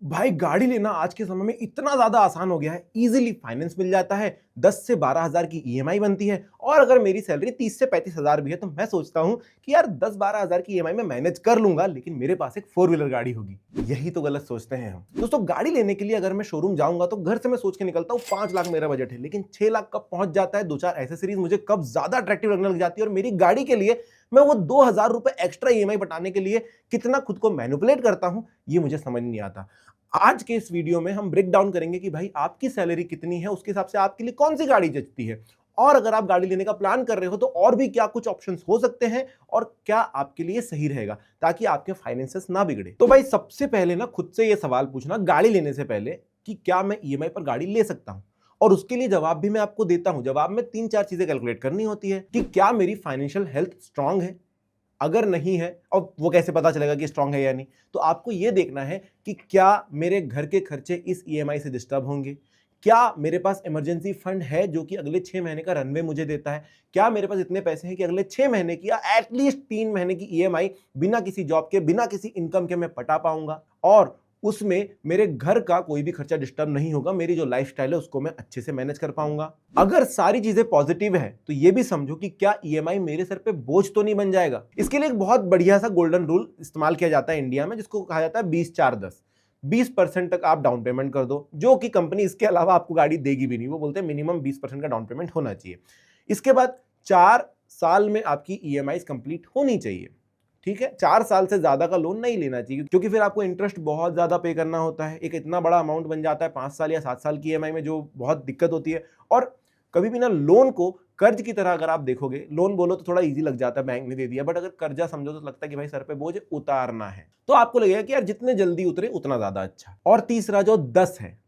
भाई गाड़ी लेना आज के समय में इतना ज्यादा आसान हो गया है। इजीली फाइनेंस मिल जाता है, 10 से 12 हजार की ईएमआई बनती है। और अगर मेरी सैलरी 30 से 35 हजार भी है तो मैं सोचता हूं कि यार 10-12 हजार की ईएमआई में मैनेज कर लूंगा, लेकिन मेरे पास एक 4 व्हीलर गाड़ी होगी। यही तो गलत सोचते हैं हम दोस्तों। गाड़ी लेने के लिए अगर मैं शोरूम जाऊंगा तो घर से मैं सोच के निकलता हूं 5 लाख मेरा बजट है, लेकिन 6 लाख कब पहुंच जाता है, दो चार एसेसरीज मुझे कब ज्यादा अट्रैक्टिव लगने लग जाती है और मेरी गाड़ी के लिए मैं वो 2 हजार रुपए एक्स्ट्रा ईएमआई बताने के लिए कितना खुद को मैनिपुलेट करता हूं, ये मुझे समझ नहीं आता। आज के इस वीडियो में हम ब्रेक डाउन करेंगे कि भाई आपकी सैलरी कितनी है, उसके हिसाब से आपके लिए कौन सी गाड़ी जचती है, और अगर आप गाड़ी लेने का प्लान कर रहे हो तो और भी क्या कुछ ऑप्शंस हो सकते हैं और क्या आपके लिए सही रहेगा ताकि आपके फाइनेंसेस ना बिगड़े। तो भाई सबसे पहले ना खुद से ये सवाल पूछना गाड़ी लेने से पहले कि क्या मैं ईएमआई पर गाड़ी ले सकता हूं, और उसके लिए जवाब भी मैं आपको देता हूं। जवाब में 3-4 चीजें कैलकुलेट करनी होती है कि क्या मेरी फाइनेंशियल हेल्थ स्ट्रांग है, अगर नहीं है, और वो कैसे पता चलेगा कि स्ट्रांग है या नहीं, तो आपको यह देखना है कि क्या मेरे घर के खर्चे इस ईएमआई से डिस्टर्ब होंगे, क्या मेरे पास इमरजेंसी फंड है जो कि अगले 6 महीने का रनवे मुझे देता है, क्या मेरे पास इतने पैसे हैं कि अगले 6 महीने की या एटलीस्ट 3 महीने की ईएमआई बिना किसी जॉब के, बिना किसी इनकम के मैं पटा पाऊंगा, और उसमें मेरे घर का कोई भी खर्चा डिस्टर्ब नहीं होगा, मेरी जो लाइफस्टाइल है उसको मैं अच्छे से मैनेज कर पाऊंगा। अगर सारी चीजें पॉजिटिव है तो ये भी समझो कि क्या ईएमआई मेरे सर पे बोझ तो नहीं बन जाएगा। इसके लिए एक बहुत बढ़िया सा गोल्डन रूल इस्तेमाल किया जाता है इंडिया में, जिसको कहा जाता है 20-4-10। 20% तक आप डाउन पेमेंट कर दो, जो कि कंपनी इसके अलावा आपको गाड़ी देगी भी नहीं। वो बोलते हैं मिनिमम 20% का डाउन पेमेंट होना चाहिए। इसके बाद 4 साल में आपकी ईएमआई कंप्लीट होनी चाहिए। ठीक है, 4 साल से ज्यादा का लोन नहीं लेना चाहिए, क्योंकि फिर आपको इंटरेस्ट बहुत ज्यादा पे करना होता है। एक इतना बड़ा अमाउंट बन जाता है 5 साल या 7 साल की ईएमआई में, जो बहुत दिक्कत होती है। और कभी भी ना लोन को कर्ज की तरह अगर आप देखोगे, लोन बोलो तो थोड़ा इजी लग जाता है, बैंक ने दे दिया, बट अगर कर्जा समझो तो लगता है कि भाई सर पे बोझ उतारना है, तो आपको लगेगा कि यार जितने जल्दी उतरे उतना ज्यादा अच्छा। और तीसरा जो 10 है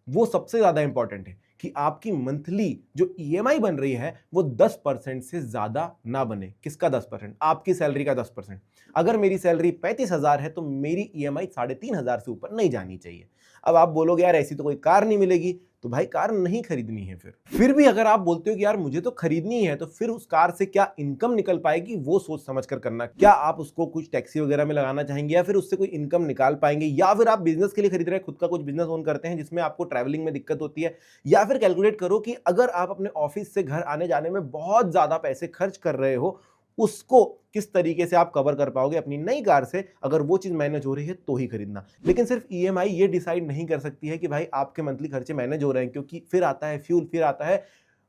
वो सबसे ज्यादा इंपॉर्टेंट है कि आपकी मंथली जो ईएमआई बन रही है वो 10% से ज्यादा ना बने। किसका 10%? आपकी सैलरी का 10%। अगर मेरी सैलरी 35 हजार है तो मेरी ईएमआई 3,500 से ऊपर नहीं जानी चाहिए। अब आप बोलोगे यार ऐसी तो कोई कार नहीं मिलेगी, तो भाई कार नहीं खरीदनी है। फिर भी अगर आप बोलते हो कि यार मुझे तो खरीदनी है, तो फिर उस कार से क्या इनकम निकल पाएगी वो सोच समझ कर करना। क्या आप उसको कुछ टैक्सी वगैरह में लगाना चाहेंगे, या फिर उससे कोई इनकम निकाल पाएंगे, या फिर आप बिजनेस के लिए खरीद रहे हैं, खुद का कुछ बिजनेस ओन करते हैं जिसमें आपको ट्रैवलिंग में दिक्कत होती है। या फिर कैलकुलेट करो कि अगर आप अपने ऑफिस से घर आने जाने में बहुत ज्यादा पैसे खर्च कर रहे हो, उसको किस तरीके से आप कवर कर पाओगे अपनी नई कार से। अगर वो चीज मैनेज हो रही है तो ही खरीदना। लेकिन सिर्फ ईएमआई ये डिसाइड नहीं कर सकती है कि भाई आपके मंथली खर्चे मैनेज हो रहे हैं, क्योंकि फिर आता है फ्यूल, फिर आता है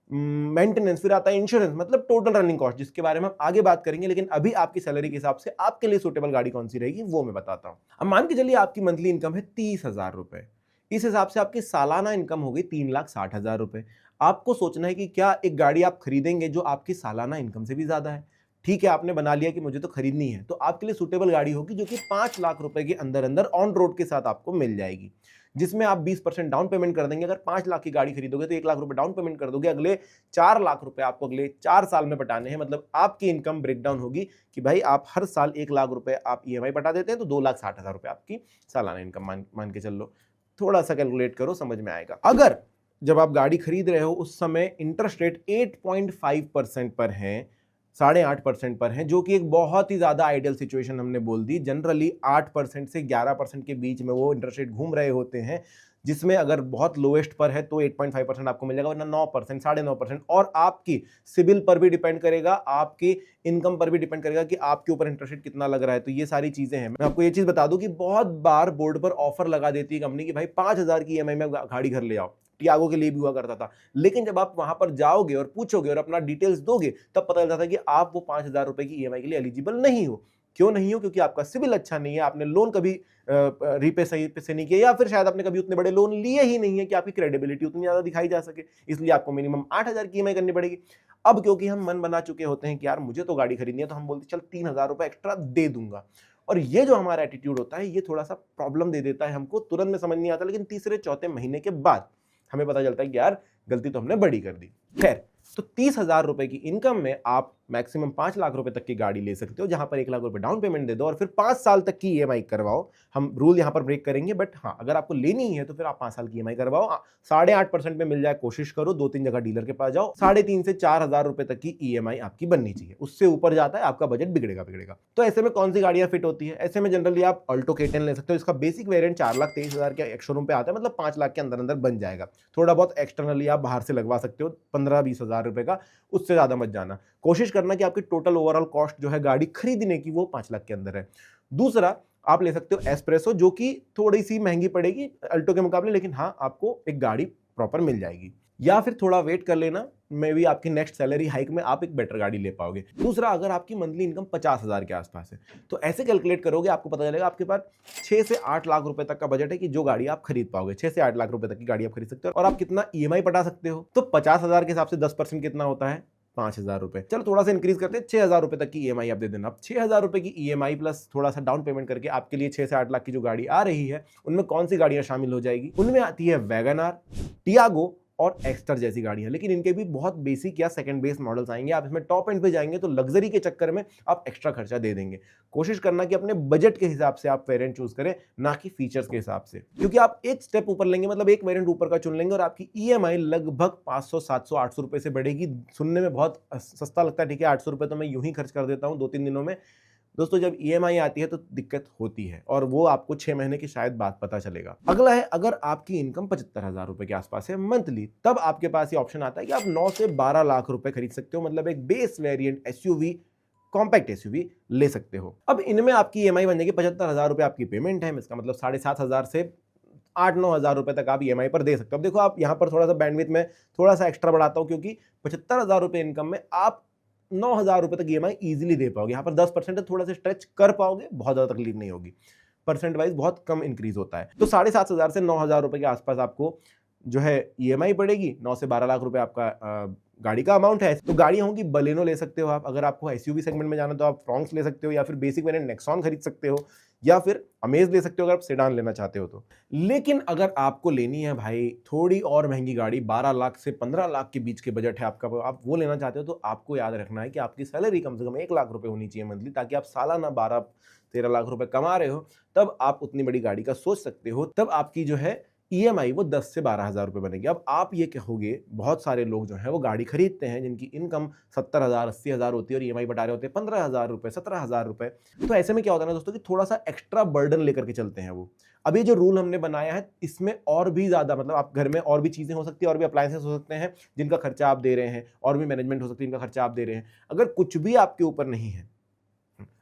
मेंटेनेंस, फिर आता है इंश्योरेंस, मतलब टोटल रनिंग कॉस्ट, जिसके बारे में हम आगे बात करेंगे। लेकिन अभी आपकी सैलरी के हिसाब से आपके लिए सुटेबल गाड़ी कौन सी रहेगी वो मैं बताता हूं। अब मान के चलिए आपकी मंथली इनकम है 30 हजार रुपए। इस हिसाब से आपकी सालाना इनकम हो गई 3,60,000 रुपए। आपको सोचना है कि क्या एक गाड़ी आप खरीदेंगे जो आपकी सालाना इनकम से भी ज्यादा है। ठीक है, आपने बना लिया कि मुझे तो खरीदनी है, तो आपके लिए सुटेबल गाड़ी होगी जो कि 5 लाख रुपए के अंदर अंदर ऑन रोड के साथ आपको मिल जाएगी, जिसमें आप 20% डाउन पेमेंट कर देंगे। अगर 5 लाख की गाड़ी खरीदोगे तो 1 लाख रुपए डाउन पेमेंट कर दोगे, अगले 4 लाख रुपए आपको अगले 4 साल में पटाने हैं। मतलब आपकी इनकम ब्रेकडाउन होगी कि भाई आप हर साल 1 लाख रुपए आप ईएमआई पटा देते हैं, तो 2,60,000 रुपए आपकी सालाना इनकम मान के चल लो। थोड़ा सा कैलकुलेट करो, समझ में आएगा। अगर जब आप गाड़ी खरीद रहे हो उस समय इंटरेस्ट रेट 8.5% पर है, 8.5% पर है, जो कि एक बहुत ही ज्यादा आइडियल सिचुएशन हमने बोल दी। जनरली 8% से 11% के बीच में वो इंटरेस्ट रेट घूम रहे होते हैं, जिसमें अगर बहुत लोएस्ट पर है तो 8.5% आपको मिलेगा, वरना 9%, 9.5%। और आपकी सिबिल पर भी डिपेंड करेगा, आपकी इनकम पर भी डिपेंड करेगा कि आपके ऊपर इंटरेस्ट रेट कितना लग रहा है। तो ये सारी चीजें हैं। मैं आपको ये चीज बता दूं कि बहुत बार बोर्ड पर ऑफर लगा देती है कंपनी कि भाई 5,000 की ईएमआई में गाड़ी घर ले आओ। टियागो के लिए भी हुआ करता था। लेकिन जब आप वहां पर जाओगे और पूछोगे और अपना डिटेल्स दोगे, तब पता चलता था कि आप वो 5,000 रुपए की ईएमआई के लिए एलिजिबल नहीं हो। क्यों नहीं हो? क्योंकि आपका सिविल अच्छा नहीं है, आपने लोन कभी रीपे सही से नहीं किया, या फिर शायद आपने कभी उतने बड़े लोन लिए ही नहीं है कि आपकी क्रेडिबिलिटी उतनी ज्यादा दिखाई जा सके। इसलिए आपको मिनिमम 8,000 की ईएमआई करनी पड़ेगी। अब क्योंकि हम मन बना चुके होते हैं कि यार मुझे तो गाड़ी खरीदनी है, तो हम बोलते चल 3,000 रुपए एक्स्ट्रा दे दूंगा। और ये जो हमारा एटीट्यूड होता है, ये थोड़ा सा प्रॉब्लम दे देता है हमको। तुरंत में समझ नहीं आता, लेकिन तीसरे चौथे महीने के बाद हमें पता चलता है कि यार गलती तो हमने बड़ी कर दी। खैर, तो 30,000 रुपए की इनकम में आप मैक्सिमम 5 लाख रुपए तक की गाड़ी ले सकते हो, जहां पर 1 लाख रुपए डाउन पेमेंट दे दो और फिर 5 साल तक की ईएमआई करवाओ। हम रूल यहां पर ब्रेक करेंगे, बट हाँ, अगर आपको लेनी ही है तो फिर आप 5 साल की ईएमआई करवाओ। 8.5% में मिल जाए, कोशिश करो। 2-3 जगह डीलर के पास जाओ। 3,500 से 4,000 रुपए तक की ईएमआई आपकी बननी चाहिए। उससे ऊपर जाता है आपका बजट बिगड़ेगा। तो ऐसे में कौन सी गाड़ियां फिट होती है? ऐसे में जनरली आप अल्टो K10 ले सकते हो। इसका बेसिक वेरिएंट 4,23,000 के एक्स-शोरूम पे आता है, मतलब 5 लाख के अंदर अंदर बन जाएगा। थोड़ा बहुत एक्सटर्नली आप बाहर से लगवा सकते हो 15-20 हजार रुपए का, उससे ज्यादा मत जाना। कोशिश करना कि आपकी टोटल ओवरऑल कॉस्ट जो है गाड़ी खरीदने की वो 5 लाख के अंदर है। दूसरा, आप ले सकते हो एस्प्रेसो, जो कि थोड़ी सी महंगी पड़ेगी अल्टो के मुकाबले, लेकिन हाँ, आपको एक गाड़ी प्रॉपर मिल जाएगी। या फिर थोड़ा वेट कर लेना, मे बी आपकी नेक्स्ट सैलरी हाइक में आप एक बेटर गाड़ी ले पाओगे। दूसरा, अगर आपकी मंथली इनकम 50,000 के आसपास है तो ऐसे कैलकुलेट करोगे, आपको पता चलेगा आपके पास 6 से 8 लाख रुपए तक का बजट है कि जो गाड़ी आप खरीद पाओगे। 6 से 8 लाख रुपए तक की गाड़ी आप खरीद सकते हो और आप कितना ईएमआई पटा सकते हो। तो 50,000 के हिसाब से 10% कितना होता है? 5,000 रुपए। चलो थोड़ा सा इंक्रीज करते हैं, 6,000 रुपए तक की ईएमआई आप दे देना। अब 6,000 रुपए की ईएमआई प्लस थोड़ा सा डाउन पेमेंट करके आपके लिए 6 से 8 लाख की जो गाड़ी आ रही है, उनमें कौन सी गाड़ियां शामिल हो जाएगी? उनमें आती है वैगनआर, टियागो और एक्स्टर जैसी गाड़ियां। लेकिन इनके भी बहुत बेसिक या सेकंड बेस मॉडल्स आएंगे। आप इसमें टॉप एंड पे जाएंगे तो लग्जरी के चक्कर में आप एक्स्ट्रा खर्चा दे देंगे। कोशिश करना कि अपने बजट के हिसाब से आप वेरिएंट चूज करें, ना कि फीचर्स के हिसाब से, क्योंकि आप एक स्टेप ऊपर लेंगे, मतलब एक वेरिएंट ऊपर का चुन लेंगे और आपकी ईएमआई लगभग 500, 700, 800 रुपए से बढ़ेगी। सुनने में बहुत सस्ता लगता है, ठीक है, 800 रुपए तो मैं यूं ही खर्च कर देता हूं 2-3 दिनों में। दोस्तों, जब ईएमआई आती है तो दिक्कत होती है, और वो आपको 6 महीने की शायद बाद पता चलेगा। अगला है, अगर आपकी इनकम 75,000 रुपए के आसपास है मंथली, तब आपके पास ये ऑप्शन आता है कि आप 9 से 12 लाख रुपए खरीद सकते हो, मतलब एक base variant SUV, compact SUV ले सकते हो। अब इनमें आपकी ईएमआई बन जाएगी 75,000 रुपए आपकी पेमेंट है, इसका मतलब 7,500 से 8-9 हजार रुपए तक आप ईएमआई पर दे सकते हो। अब देखो, आप यहां पर थोड़ा सा बैंडविड्थ में थोड़ा सा एक्स्ट्रा बढ़ाता हूं, क्योंकि 75,000 रुपए इनकम में आप 9,000 रुपए तक ईएमआई इजीली दे पाओगे। यहाँ पर 10% है, थोड़ा सा स्ट्रेच कर पाओगे, बहुत ज्यादा तकलीफ नहीं होगी। परसेंट वाइज बहुत कम इंक्रीज होता है। तो 7,500 से 9,000 रुपए के आसपास आपको जो है ईएमआई पड़ेगी। 9 से 12 लाख रुपए आपका गाड़ी का अमाउंट है। तो गाड़ियां होंगी, बलेनो ले सकते हो आप। अगर आपको एसयूवी सेगमेंट में जाना तो आप फ्रॉन्क्स ले सकते हो, या फिर बेसिक वेरिएंट नेक्सॉन खरीद सकते हो, या फिर अमेज ले सकते हो अगर आप सेडान लेना चाहते हो तो। लेकिन अगर आपको लेनी है भाई थोड़ी और महंगी गाड़ी, 12 लाख से 15 लाख के बीच के बजट है आपका, आप वो लेना चाहते हो, तो आपको याद रखना है कि आपकी सैलरी कम से कम 1 लाख रुपए होनी चाहिए मंथली, ताकि आप सालाना 12-13 लाख रुपए कमा रहे हो, तब आप उतनी बड़ी गाड़ी का सोच सकते हो। तब आपकी जो है ईएमआई वो 10 से 12 हजार रुपए बनेगी। अब आप ये कहोगे, बहुत सारे लोग जो हैं वो गाड़ी खरीदते हैं जिनकी इनकम 70,000, 80,000 होती है और ईएमआई बता रहे होते हैं 15,000 रुपए, 17,000 रुपए। तो ऐसे में क्या होता है ना दोस्तों, कि थोड़ा सा एक्स्ट्रा बर्डन लेकर के चलते हैं वो। अब ये जो रूल हमने बनाया है, इसमें और भी ज्यादा, मतलब आप घर में और भी चीजें हो सकती है, और भी अप्लायंसेस हो सकते हैं जिनका खर्चा आप दे रहे हैं, और भी मैनेजमेंट हो सकती है जिनका खर्चा आप दे रहे हैं। अगर कुछ भी आपके ऊपर नहीं है,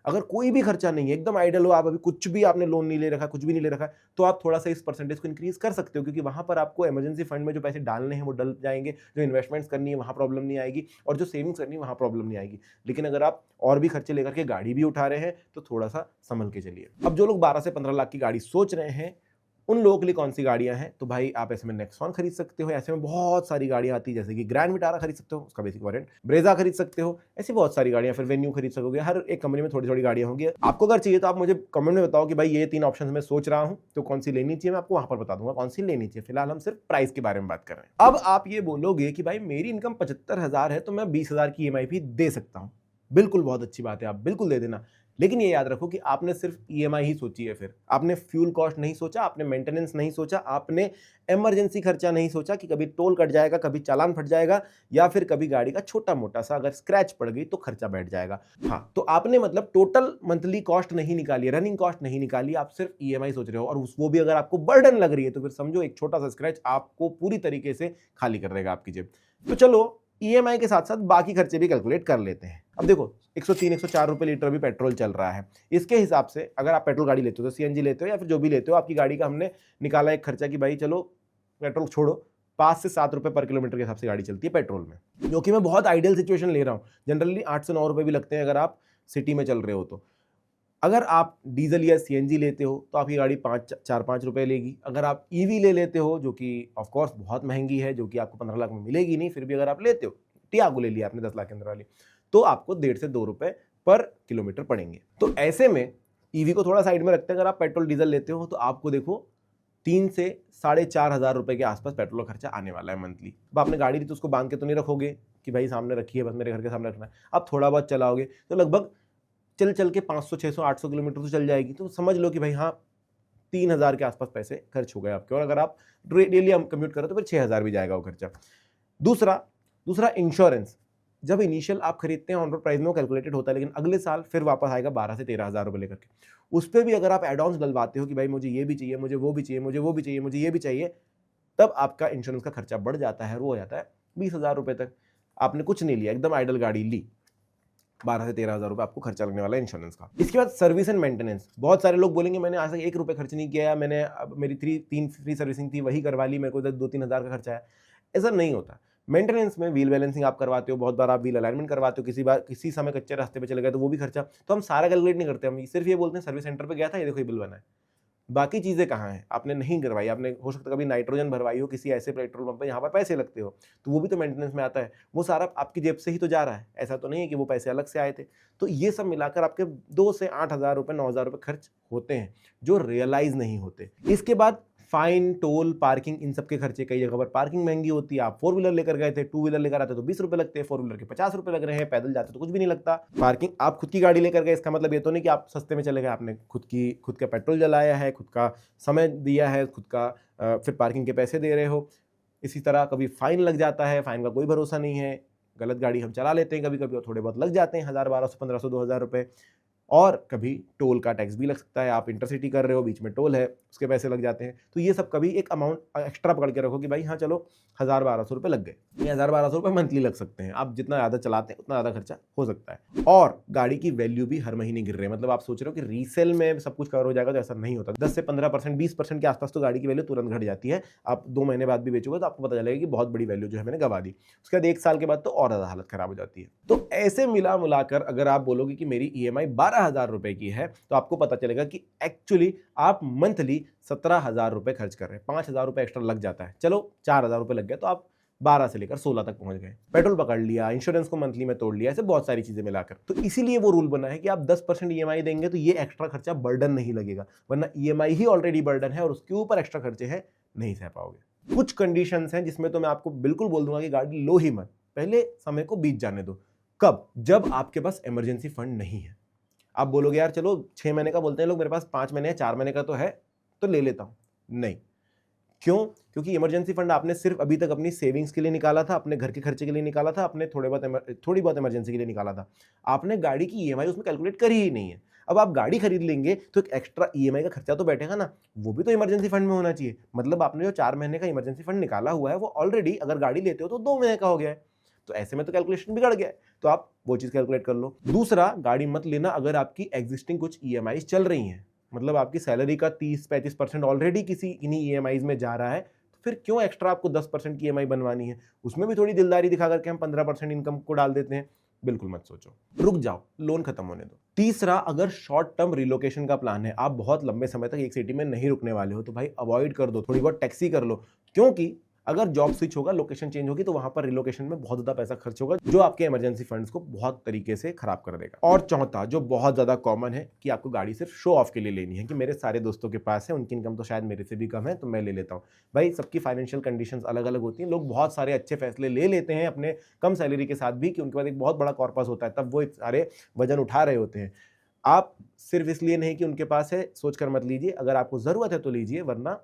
अगर कोई भी खर्चा नहीं है, एकदम आइडल हो आप, अभी कुछ भी आपने लोन नहीं ले रखा, कुछ भी नहीं ले रखा, तो आप थोड़ा सा इस परसेंटेज को इंक्रीज कर सकते हो, क्योंकि वहां पर आपको इमरजेंसी फंड में जो पैसे डालने हैं वो डल जाएंगे, जो इन्वेस्टमेंट्स करनी है वहां प्रॉब्लम नहीं आएगी, और जो सेविंग्स करनी है वहां प्रॉब्लम नहीं आएगी। लेकिन अगर आप और भी खर्चे लेकर के गाड़ी भी उठा रहे हैं तो थोड़ा सा संभल के चलिए। अब जो लोग 12 से 15 लाख की गाड़ी सोच रहे हैं, उन लोगों के लिए कौन सी गाड़ियां हैं? तो भाई आप ऐसे में नेक्सॉन खरीद सकते हो। ऐसे में बहुत सारी गाड़ियां आती है, जैसे कि ग्रैंड विटारा खरीद सकते हो, उसका बेसिक वेरिएंट, ब्रेजा खरीद सकते हो, ऐसी बहुत सारी गाड़ियां। फिर वेन्यू खरीद सकोगे। हर एक कंपनी में थोड़ी थोड़ी गाड़ियां होंगी। आपको अगर चाहिए तो आप मुझे कमेंट में बताओ कि भाई ये 3 ऑप्शन मैं सोच रहा हूं, तो कौन सी लेनी चाहिए, मैं आपको वहां पर बता दूंगा कौन सी लेनी चाहिए। फिलहाल हम सिर्फ प्राइस के बारे में बात कर रहे हैं। अब आप ये बोलोगे कि भाई मेरी इनकम 75,000 है तो मैं 20,000 की ईएमआई भी दे सकता हूं। बिल्कुल, बहुत अच्छी बात है, आप बिल्कुल दे देना। लेकिन ये याद रखो कि आपने सिर्फ ईएमआई ही सोची है, फिर आपने फ्यूल कॉस्ट नहीं सोचा, आपने मेंटेनेंस नहीं सोचा, आपने इमरजेंसी खर्चा नहीं सोचा कि कभी टोल कट जाएगा, कभी चालान फट जाएगा, या फिर कभी गाड़ी का छोटा मोटा सा अगर स्क्रैच पड़ गई तो खर्चा बैठ जाएगा। हाँ, तो आपने मतलब टोटल मंथली कॉस्ट नहीं निकाली, रनिंग कॉस्ट नहीं निकाली, आप सिर्फ ईएमआई सोच रहे हो, और वो भी अगर आपको बर्डन लग रही है तो फिर समझो एक छोटा सा स्क्रैच आपको पूरी तरीके से खाली कर देगा आपकी जेब। तो चलो ईएमआई के साथ साथ बाकी खर्चे भी कैलकुलेट कर लेते हैं। अब देखो, 103-104 रुपए लीटर भी पेट्रोल चल रहा है। इसके हिसाब से अगर आप पेट्रोल गाड़ी लेते हो तो सीएनजी लेते हो या फिर जो भी लेते हो, आपकी गाड़ी का हमने निकाला एक खर्चा कि भाई चलो पेट्रोल छोड़ो, 5 से 7 रुपए पर किलोमीटर के हिसाब से गाड़ी चलती है पेट्रोल में, जो कि मैं बहुत आइडियल सिचुएशन ले रहा हूँ। जनरली 8 से 9 रुपए भी लगते हैं अगर आप सिटी में चल रहे हो तो। अगर आप डीजल या सीएनजी लेते हो तो आपकी गाड़ी 4-5 रुपए लेगी। अगर आप ईवी ले लेते हो, जो कि ऑफ कोर्स बहुत महंगी है, जो कि आपको 15 लाख में मिलेगी नहीं, फिर भी अगर आप लेते हो, टियागो ले लिया आपने 10 लाख के अंदर वाली, तो आपको 1.5 से 2 रुपए पर किलोमीटर पड़ेंगे। तो ऐसे में ईवी को थोड़ा साइड में रखते हैं, अगर आप पेट्रोल डीजल लेते हो तो आपको देखो 3 से 4,500 रुपए के आसपास पेट्रोल खर्चा आने वाला है मंथली। अब आपने गाड़ी ली तो उसको बांध के तो नहीं रखोगे, कि भाई सामने रखी है, बस मेरे घर के सामने रखना है। आप थोड़ा बहुत चलाओगे तो लगभग चल चल के 500 600 800 किलोमीटर तो चल जाएगी। तो समझ लो कि भाई हाँ 3000 के आसपास पैसे खर्च हो गए आपके। और अगर आप डेली हम कम्यूट करो तो फिर 6000 भी जाएगा वो खर्चा। दूसरा दूसरा इंश्योरेंस। जब इनिशियल आप खरीदते हैं ऑन रोड प्राइस में वो कैलकुलेटेड होता है, लेकिन अगले साल फिर वापस आएगा 12 से 13,000 रुपए लेकर के। उस पर भी अगर आप एड ऑन्स डलवाते हो कि भाई मुझे ये भी चाहिए, मुझे वो भी चाहिए, मुझे वो भी चाहिए, मुझे ये भी चाहिए, तब आपका इंश्योरेंस का खर्चा बढ़ जाता है, वो हो जाता है 20,000 रुपए तक। आपने कुछ नहीं लिया, एकदम आइडल गाड़ी ली, 12 से 13,000 रुपए आपको खर्चा लगने वाला है इंश्योरेंस का। इसके बाद सर्विस एंड मेंटेनेंस। बहुत सारे लोग बोलेंगे मैंने आज तक 1 रुपए खर्च नहीं किया, मैंने मेरी 3 फ्री सर्विसिंग थी वही करवा ली, मेरे को 2-3 हज़ार का खर्चा है। ऐसा नहीं होता। मेंटेनेंस में व्हील बैलेंसिंग आप करवाते हो, बहुत बार आप व्हील अलाइनमेंट करवाते हो, किसी समय कच्चे रास्ते पे चले गए तो वो भी खर्चा। तो हम सारा कैलकुलेट नहीं करते, हम सिर्फ ये बोलते हैं सर्विस सेंटर पे गया था, ये देखो ये बिल बना है। बाकी चीज़ें कहाँ हैं? आपने नहीं करवाई, आपने हो सकता है कभी नाइट्रोजन भरवाई हो किसी ऐसे पेट्रोल पंप पे जहाँ पर पैसे लगते हो, तो वो भी तो मेंटेनेंस में आता है। वो सारा आपकी जेब से ही तो जा रहा है, ऐसा तो नहीं है कि वो पैसे अलग से आए थे। तो ये सब मिलाकर आपके 2 से 8,000 रुपए 9,000 रुपए खर्च होते हैं, जो रियलाइज़ नहीं होते। इसके बाद फाइन, टोल, पार्किंग, इन सब के खर्चे। कई जगह पर पार्किंग महंगी होती है। आप 4 व्हीलर लेकर गए थे, 2 व्हीलर लेकर आते तो 20 रुपए लगते हैं, 4 व्हीलर के 50 रुपए लग रहे हैं, पैदल जाते तो कुछ भी नहीं लगता। पार्किंग, आप खुद की गाड़ी लेकर गए, इसका मतलब ये तो नहीं कि आप सस्ते में चले गए, आपने खुद का पेट्रोल जलाया है, खुद का समय दिया है, खुद का फिर पार्किंग के पैसे दे रहे हो। इसी तरह कभी फाइन लग जाता है, फाइन का कोई भरोसा नहीं है, गलत गाड़ी हम चला लेते हैं कभी कभी और थोड़े बहुत लग जाते हैं 1000 1200 1500 2000 रुपए। और कभी टोल का टैक्स भी लग सकता है, आप इंटरसिटी कर रहे हो, बीच में टोल है, उसके पैसे लग जाते हैं। तो ये सब कभी एक अमाउंट एक्स्ट्रा पकड़ के रखो कि भाई हाँ चलो 1000 1200 रुपए लग गए, ये 1000 1200 रुपए मंथली लग सकते हैं। आप जितना ज़्यादा चलाते हैं उतना ज़्यादा खर्चा हो सकता है। और गाड़ी की वैल्यू भी हर महीने गिर रही है। मतलब आप सोच रहे हो कि रीसेल में सब कुछ कवर हो जाएगा, तो ऐसा नहीं होता। 10 से 15% 20% के आसपास तो गाड़ी की वैल्यू तुरंत घट जाती है। आप 2 महीने बाद भी बेचोगे तो आपको पता चलेगा कि बहुत बड़ी वैल्यू जो है मैंने गवा दी। उसके बाद 1 साल के बाद तो और ज़्यादा हालत खराब हो जाती है। तो ऐसे मिला मिलाकर अगर आप बोलोगे कि मेरी EMI 12,000 रुपए की है, तो आपको पता चलेगा कि एक्चुअली आप मंथली 17,000 रुपए खर्च कर रहे हैं। 5,000 रुपए एक्स्ट्रा लग जाता है, चलो 4,000 रुपए लग गए तो आप 12 से लेकर 16 तक पहुंच गए। पेट्रोल पकड़ लिया, इंश्योरेंस को मंथली में तोड़ लिया, ऐसे बहुत सारी चीजें मिलाकर। तो इसीलिए वो रूल बना है कि आप 10% EMI देंगे तो ये एक्स्ट्रा खर्चा बर्डन नहीं लगेगा, वरना EMI ही ऑलरेडी बर्डन है और उसके ऊपर एक्स्ट्रा खर्चे हैं, नहीं सह पाओगे। कुछ कंडीशंस हैं जिसमें तो मैं आपको बिल्कुल बोल दूंगा कि गाड़ी लो ही मत, पहले समय को बीत जाने दो। कब? जब आपके पास इमरजेंसी फंड नहीं है। आप बोलोगे यार चलो 6 महीने का बोलते हैं लोग, मेरे पास 5 महीने 4 महीने का तो है, तो ले लेता हूं। नहीं, क्यों? क्योंकि इमरजेंसी फंड आपने सिर्फ अभी तक अपनी सेविंग्स के लिए निकाला था, अपने घर के खर्चे के लिए निकाला था, अपने थोड़ी बहुत इमरजेंसी के लिए निकाला था। आपने गाड़ी की EMI उसमें कैलकुलेट करी ही नहीं है। अब आप गाड़ी खरीद लेंगे तो एक एक्स्ट्रा EMI का खर्चा तो बैठेगा ना, वो भी तो इमरजेंसी फंड में होना चाहिए। मतलब आपने जो 4 महीने का इमरजेंसी फंड निकाला हुआ है वो ऑलरेडी अगर गाड़ी लेते हो तो 2 महीने का हो गया है। तो ऐसे में तो कैलकुलेशन बिगड़ गया है, तो आप वो चीज कैलकुलेट कर लो। दूसरा, गाड़ी मत लेना अगर आपकी एग्जिस्टिंग कुछ EMI चल रही हैं, मतलब आपकी सैलरी का 30-35% ऑलरेडी किसी इन्हीं EMI में जा रहा है, तो फिर क्यों एक्स्ट्रा आपको 10% की EMI बनवानी है? उसमें भी थोड़ी दिलदारी दिखा करके हम 15% इनकम को डाल देते हैं। बिल्कुल मत सोचो, रुक जाओ, लोन खत्म होने दो। तीसरा, अगर शॉर्ट टर्म रिलोकेशन का प्लान है, आप बहुत लंबे समय तक एक सिटी में नहीं रुकने वाले हो, तो भाई अवॉइड कर दो, थोड़ी बहुत टैक्सी कर लो। क्योंकि अगर जॉब स्विच होगा, लोकेशन चेंज होगी, तो वहां पर रिलोकेशन में बहुत ज्यादा पैसा खर्च होगा, जो आपके इमरजेंसी फंड्स को बहुत तरीके से खराब कर देगा। और चौथा, जो बहुत ज्यादा कॉमन है, कि आपको गाड़ी सिर्फ शो ऑफ के लिए लेनी है, कि मेरे सारे दोस्तों के पास है, उनकी इनकम तो शायद मेरे से भी कम है, तो मैं ले लेता हूं। भाई सबकी फाइनेंशियल कंडीशंस अलग अलग होती हैं। लोग बहुत सारे अच्छे फैसले ले लेते हैं अपने कम सैलरी के साथ भी, कि उनके पास एक बहुत बड़ा कॉर्पस होता है, तब वो सारे वजन उठा रहे होते हैं। आप सिर्फ इसलिए नहीं कि उनके पास है सोचकर मत लीजिए, अगर आपको जरूरत है तो लीजिए, वरना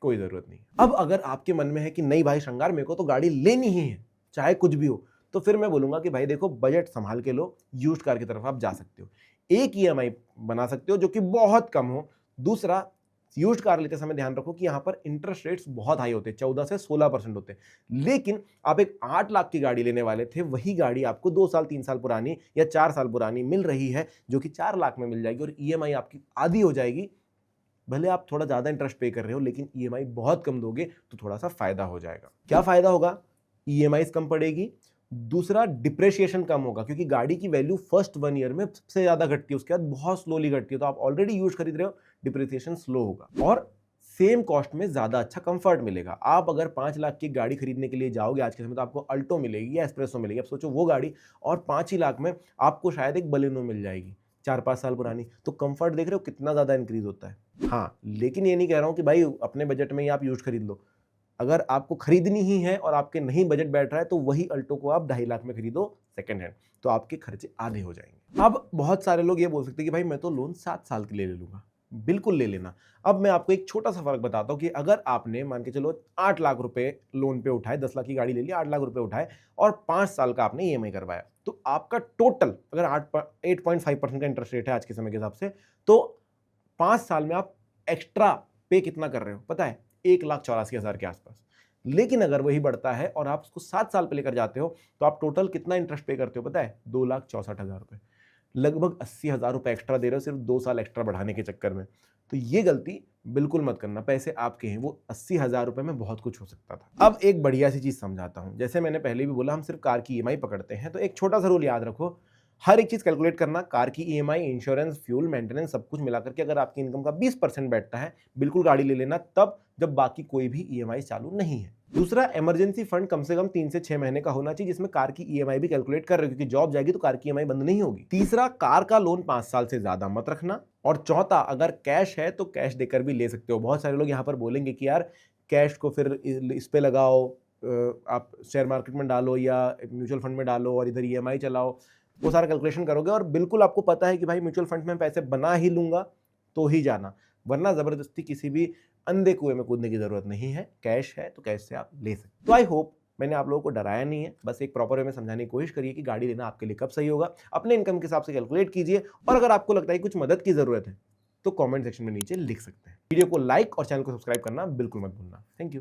कोई जरूरत नहीं। अब अगर आपके मन में है कि नहीं भाई श्रृंगार, मेरे को तो गाड़ी लेनी ही है चाहे कुछ भी हो, तो फिर मैं बोलूंगा कि भाई देखो, बजट संभाल के लो, यूज्ड कार की तरफ आप जा सकते हो। एक EMI बना सकते हो जो कि बहुत कम हो। दूसरा, यूज्ड कार लेते समय ध्यान रखो कि यहां पर इंटरेस्ट रेट्स बहुत हाई होते हैं, 14 से 16% होते हैं। लेकिन आप एक 8 लाख की गाड़ी लेने वाले थे, वही गाड़ी आपको 2 साल 3 साल पुरानी या 4 साल पुरानी मिल रही है, जो कि 4 लाख में मिल जाएगी और EMI आपकी आधी हो जाएगी। भले आप थोड़ा ज्यादा इंटरेस्ट पे कर रहे हो, लेकिन EMI बहुत कम दोगे तो थोड़ा सा फायदा हो जाएगा। क्या फायदा होगा? EMI कम पड़ेगी। दूसरा, डिप्रेशिएशन कम होगा, क्योंकि गाड़ी की वैल्यू फर्स्ट 1 ईयर में सबसे ज्यादा घटती है, उसके बाद बहुत स्लोली घटती है। तो आप ऑलरेडी यूज खरीद रहे हो, डिप्रिसिएशन स्लो होगा। और सेम कॉस्ट में ज्यादा अच्छा कंफर्ट मिलेगा। आप अगर 5 लाख की गाड़ी खरीदने के लिए जाओगे आज के समय, तो आपको अल्टो मिलेगी या एस्प्रेसो मिलेगी। अब सोचो वो गाड़ी, और 5 ही लाख में आपको शायद एक बलेनो मिल जाएगी 4-5 साल पुरानी। तो कंफर्ट देख रहे हो कितना ज्यादा इंक्रीज होता है। हाँ, लेकिन ये नहीं कह रहा हूं कि भाई अपने बजट में ही आप यूज खरीद लो। अगर आपको खरीदनी ही है और आपके नहीं बजट बैठ रहा है तो वही अल्टो को आप 2.5 लाख में खरीदो सेकंड हैंड, तो आपके खर्चे आधे हो जाएंगे। अब बहुत सारे लोग ये बोल सकते हैं कि भाई मैं तो लोन 7 साल के लिए ले लूंगा। बिल्कुल ले लेना। अब मैं आपको एक छोटा सा फर्क बताता हूं कि अगर आपने मान के चलो 8 लाख रुपए लोन पे उठाए, 10 लाख की गाड़ी ले ली, 8 लाख रुपए उठाए और 5 साल का आपने ईएमआई करवाया, तो आपका टोटल अगर 8.5% का इंटरेस्ट रेट है आज के समय के हिसाब से, तो 5 साल में आप एक्स्ट्रा पे कितना कर रहे हो पता है? 1,84,000 के आसपास। लेकिन अगर वही बढ़ता है और आप उसको 7 साल पे लेकर जाते हो तो आप टोटल कितना इंटरेस्ट पे करते हो पता है? 2,64,000 रुपए। लगभग 80,000 रुपए एक्स्ट्रा दे रहे हो सिर्फ 2 साल एक्स्ट्रा बढ़ाने के चक्कर में। तो ये गलती बिल्कुल मत करना। पैसे आपके हैं, वो 80,000 रुपए में बहुत कुछ हो सकता था। अब एक बढ़िया सी चीज समझाता हूं। जैसे मैंने पहले भी बोला, हम सिर्फ कार की ईएमआई पकड़ते हैं, तो एक छोटा सा रूल याद रखो। हर एक चीज कैलकुलेट करना, कार की ईएमआई, इंश्योरेंस, फ्यूल, मेंटेनेंस, सब कुछ मिलाकर के अगर आपकी इनकम का 20% बैठता है, बिल्कुल गाड़ी ले लेना तब जब बाकी कोई भी ईएमआई चालू नहीं है। दूसरा, इमरजेंसी फंड कम से कम 3 से 6 महीने का होना चाहिए, जिसमें कार की ईएमआई भी कैलकुलेट कर रहे हो, क्योंकि जॉब जाएगी तो कार की ईएमआई बंद नहीं होगी। तीसरा, कार का लोन 5 साल से ज्यादा मत रखना। और चौथा, अगर कैश है तो कैश देकर भी ले सकते हो। बहुत सारे लोग यहाँ पर बोलेंगे कि यार कैश को फिर इस पे लगाओ, आप शेयर मार्केट में डालो या म्यूचुअल फंड में डालो और इधर ईएमआई चलाओ, वो सारा कैलकुलेशन करोगे और बिल्कुल आपको पता है कि भाई म्यूचुअल फंड में पैसे बना ही लूंगा तो ही जाना, वरना जबरदस्ती किसी भी अंधे कुएं में कूदने की जरूरत नहीं है। कैश है तो कैश से आप ले सकते। तो आई होप मैंने आप लोगों को डराया नहीं है, बस एक प्रॉपर वे में समझाने की कोशिश करिए कि गाड़ी लेना आपके लिए कब सही होगा। अपने इनकम के हिसाब से कैलकुलेट कीजिए और अगर आपको लगता है कुछ मदद की जरूरत है तो कमेंट सेक्शन में नीचे लिख सकते हैं। वीडियो को लाइक और चैनल को सब्सक्राइब करना बिल्कुल मत भूलना। Thank you.